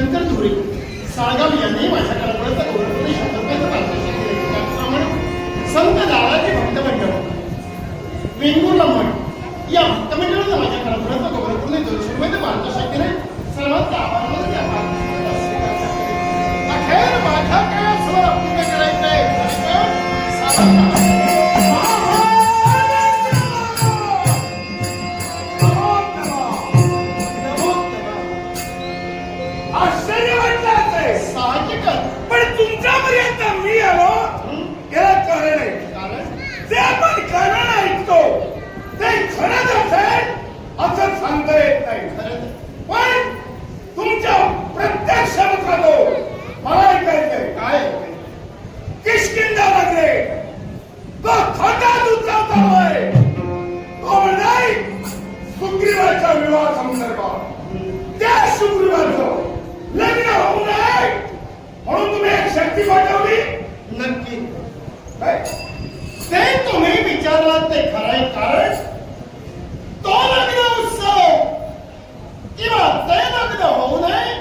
शंकर धुरे साळगाव यांनी माझ्या कलापुराचा गौरवपूर्ण शब्दप्रयोग पारितोषिक दिले. त्याचप्रमाणे संत दादाजी भक्तमंडळ वेंगुर्ला मठ या भक्तमंडळानं माझ्या कलापुराचा गौरवपूर्ण 200 रुपये पारितोषिक दिले. सर्वांचा आभार मानून या पारितोषिकाचा स्वीकार करते. अखेर माझ्या काय स्वर पूर्ण करायचंय पण तुमच्यापर्यंत मी आलो याला कारण आहे. ते आपण कारण ऐकतो ते खरंच असेल असं सांगता येत नाही. पण तुमच्या प्रत्यक्ष मुखातो मला ऐकायचंय काय किष्किंधा लागले तो खोटा दुचावता होय. तो म्हणजे सुग्रीवाच्या विवाह संदर्भात त्या सुग्रीवाचं लग्न होऊ नये म्हणून तुम्ही एक शक्ती पाठवली. नक्की ते तुम्ही विचारलात ते खरंय. कारण तो लग्न उत्सव किंवा ते लग्न होऊ नये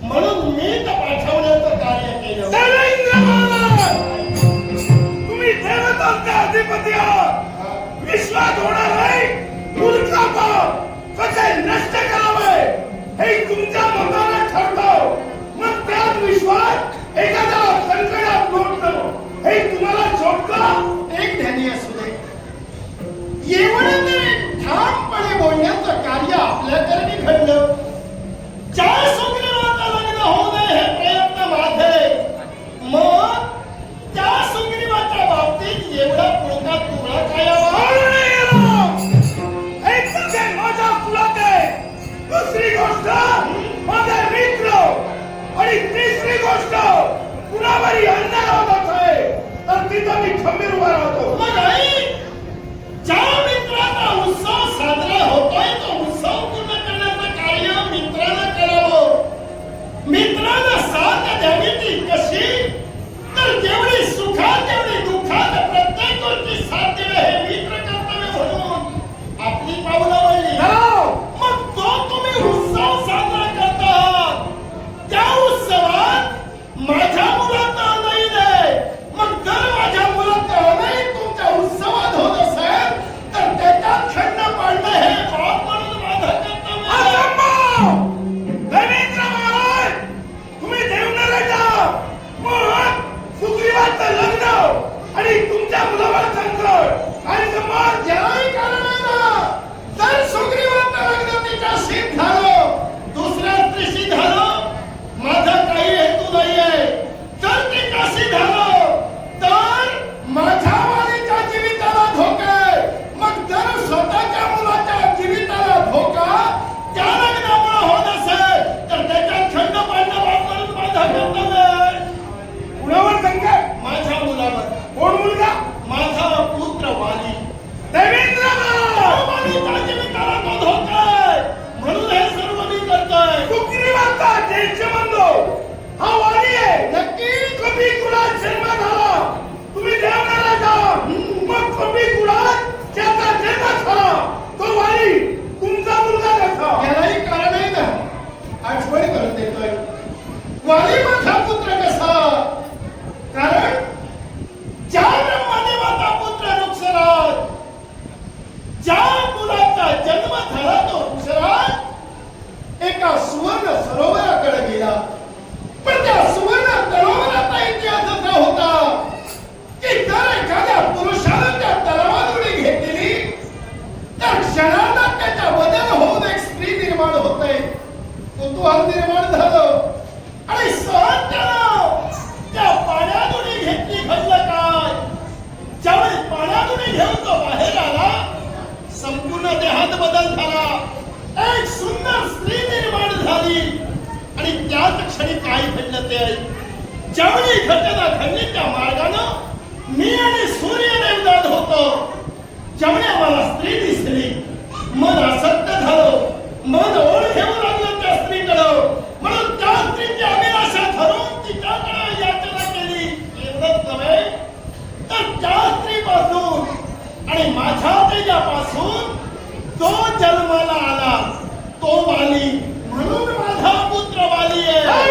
म्हणून मी तर पाठवण्याचं कार्य केलं. तुम्ही देवतांचे अधिपती आहात. विश्वास होणार नाही मूर्खापण कसे नष्ट करावे हे तुमच्या मनाला ठरतो. मग त्यात विश्वास एखादा संकटात लोटतो हे तुम्हाला शोधतं. एक ध्यानी असू दे एवढं तरी ठामपणे बोलण्याचं कार्य आपल्याकडे घडलं. ज्या सुग्रीवाचं लग्न होऊ नये हे प्रयत्न माझे. मग त्या सुग्रीवाच्या बाबतीत एवढा पुळका तुळा काय माझ्या कुलात आहे. दुसरी गोष्ट माझे मित्र आणि तिसरी गोष्ट कुणावरही अन्याय होत असे तर तिथं मी खंबीर उभा राहतो. मग आई ज्या मित्राचा उत्सव साजरा होतोय तो उत्सव पूर्ण करण्याचं कार्य मित्रानं करावं. मित्रानं साथ द्यावी ती कशी तर जेवढी सुखात तेवढी दुःखात प्रत्येक गोष्टी साथ देणं हे मित्र कर्तव्य म्हणून आपली पावलं वळली. मग तो तुम्ही उत्सव साजरा करता त्या उत्सवात माझ्या मुलाचं नाही दे. मग जर माझ्या मुलाचं नाही तुमच्या उत्सवात होत असेल तर त्याच्यात खंड पाडणं हे बाप म्हणून माझं कर्तव्य आहे. रवींद्र महाराज तुम्ही देवनारायणा मग सुग्रीवाचं लग्न आणि तुमच्या मुलावर संकट आणि समाज ज्याही कारण आहे ना. जर सुग्रीवाचं लग्न तिच्याशी झालं दुसऱ्या स्त्रीशी झालं माझा काही हेतू नाहीये. जर तिच्याशी झालं तर माझ्या वालीच्या जीविताला धोका आहे. मग जर स्वतःच्या मुलाच्या जीविताला धोका त्या लग्नामुळे होत असेल तर त्याच्यात खंड पाडणं बाप म्हणून माझा कर्तव्य आहे. कुणावर संकट माझ्या मुलावर. कोण मुलगा माझा पुत्र वाली. देवेंद्र महाराज वालीच्या जीविताला तो धोका आहे म्हणून हे सर्व मी करतोय. सुग्रीवाचा ज्येष्ठ बंधू हा वाली आहे. नक्की कभी कुळात जन्म झाला तुम्ही देवनारायणा मग कभी कुळात त्याचा जन्म झाला तो वाली तुमचा मुलगा कसा. यालाही कारण आहे ना. आठवण करून देतोय. वाली माझा पुत्र कसा कारण ज्या ब्रह्मदेवाचा पुत्र वृक्षराज ज्या मुलाचा जन्म झाला तो वृक्षराज एका सुवर्ण सरोवराकडे गेला. पण त्या सुवर्ण सरोवराचा इतिहास असा होता की जर एखाद्या पुरुषानं त्या तलावात उडी घेतली तर क्षणाला त्याच्या बदल होऊन एक स्त्री निर्माण होते. कुतूहल निर्माण झालं आणि सहज त्यानं त्या पाण्यात उडी घेतली. घडलं काय ज्यावेळी पाण्यात उडी घेऊन तो बाहेर आला संपूर्ण देहात बदल झाला. एक सुंदर स्त्री निर्माण झाली आणि त्याच क्षणी काय घडलं ते ज्यावेळी घटना घडली त्या मार्गानं मी आणि सूर्यदेव जात होतो. ज्यावेळी आम्हाला स्त्री दिसली मन आसक्त झालं. मन ओढ घेऊ लागलं त्या स्त्रीकडं. म्हणून त्या स्त्रीची अभिलाषा धरून तिच्याकडे याचना केली. एवढंच नव्हे तर त्या स्त्रीपासून आणि माझ्या तेजापासून जो जन्माला आला तो वाली म्हणून माझा पुत्र वाली आहे.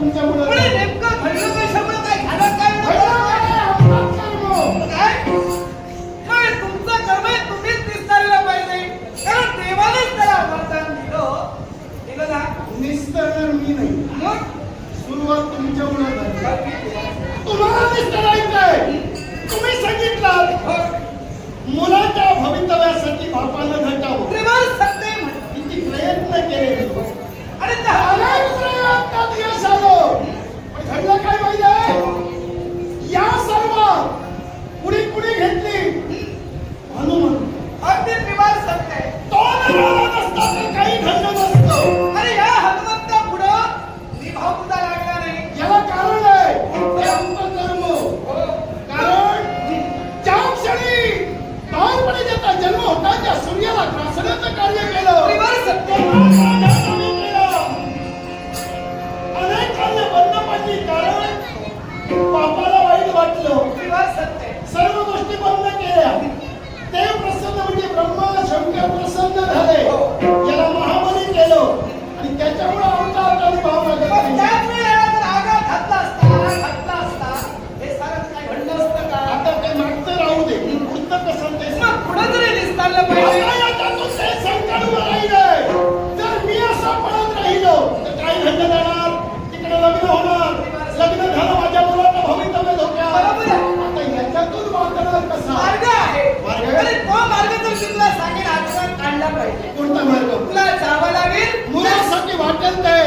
तुमच्यामुळे पुढे नेमकं घडलं कशामुळे काय झालं काय घडलं काय? आपलाच कर्म. काय काय तुमचं कर्म आहे, तुम्हीच निस्तारलं पाहिजे कारण देवानेच त्याला वरदान दिलं ना निस्तरणार मी नाही. मग सुरुवात तुमच्यामुळे झाली. तुम्हाला निस्तरायचंय. तुम्ही सांगितलं मुलाच्या भवितव्यासाठी बापानं घटावं. त्रिवार सत्य म्हणतात किती प्रयत्न केले आणि त्या अनेक प्रयत्नात यश आलं. पण घडलं काय पाहिजे? या सर्व कुणी घेतली? हनुमंत. अगदी त्रिवार सत्य आहे. तो निघाला नसता तर काही घडलं नसतं. अरे या हनुमंता पुढं विभाव सुद्धा लागला नाही. याला कारण आहे ते आमचं कर्म. कारण ज्या क्षणी बालपणी ज्याचा जन्म होता त्या सूर्याला ग्रासण्याचं कार्य केलं. त्रिवार सत्य आम्ही केलं. अनेक कार्य बंद पडली कारण बापाला वाईट वाटलं. त्रिवार सत्य आहे. सर्व गोष्टी बंद केल्या. देव प्रसन्न म्हणजे ब्रह्मा शंकर प्रसन्न झाले. याला महाबली केलं आणि त्याच्यामुळे आमचा हाताने भाव पण लागला. त्याच वेळेला जर आघात घातला असता हे सारं काय घडलं असतं का? आता ते मागचं राहू दे. पुढचं कसं ते मग पुढं जरी निस्तारलं पाहिजे. आता याच्यातून ते संकट उभं राहिलंय. जर मी असं पळत राहिलो तर काय घडलं जाणार? तिकडे लग्न होणार. लग्न झालं माझ्या मुलाचं भवितव्य धोक्यात. बरोबर आहे. आता याच्यातून वाचणार कसा? मार्ग आहे. मार्ग आहे? आणि तो मार्ग तर मी तुला सांगेन आजकाल काढला पाहिजे. कोणता मार्ग? तुला जावं लागेल मुलासाठी वाटेल ते.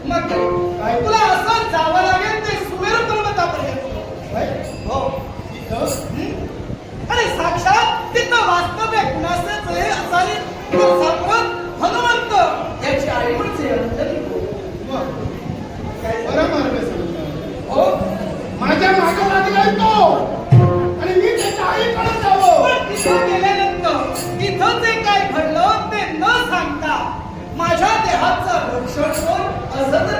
मग काय? तुला असं जावं लागेल ते सुमेरू पर्वतापर्यंत. काय? हो इथं? आणि साक्षात तिथं वास्तव्य कुणाचंच आहे असावे तर साक्षात हनुमंत याची आईवडचे अंजली. मग बरा मार्ग सांगतो. हो माझ्या मागे लागलाय तो आणि मी त्याच्या आईकडे जावं. पण तिथं गेल्यानंतर तिथं जे काय घडलं ते न सांगता माझ्या देहाचं रक्षण कर असं जर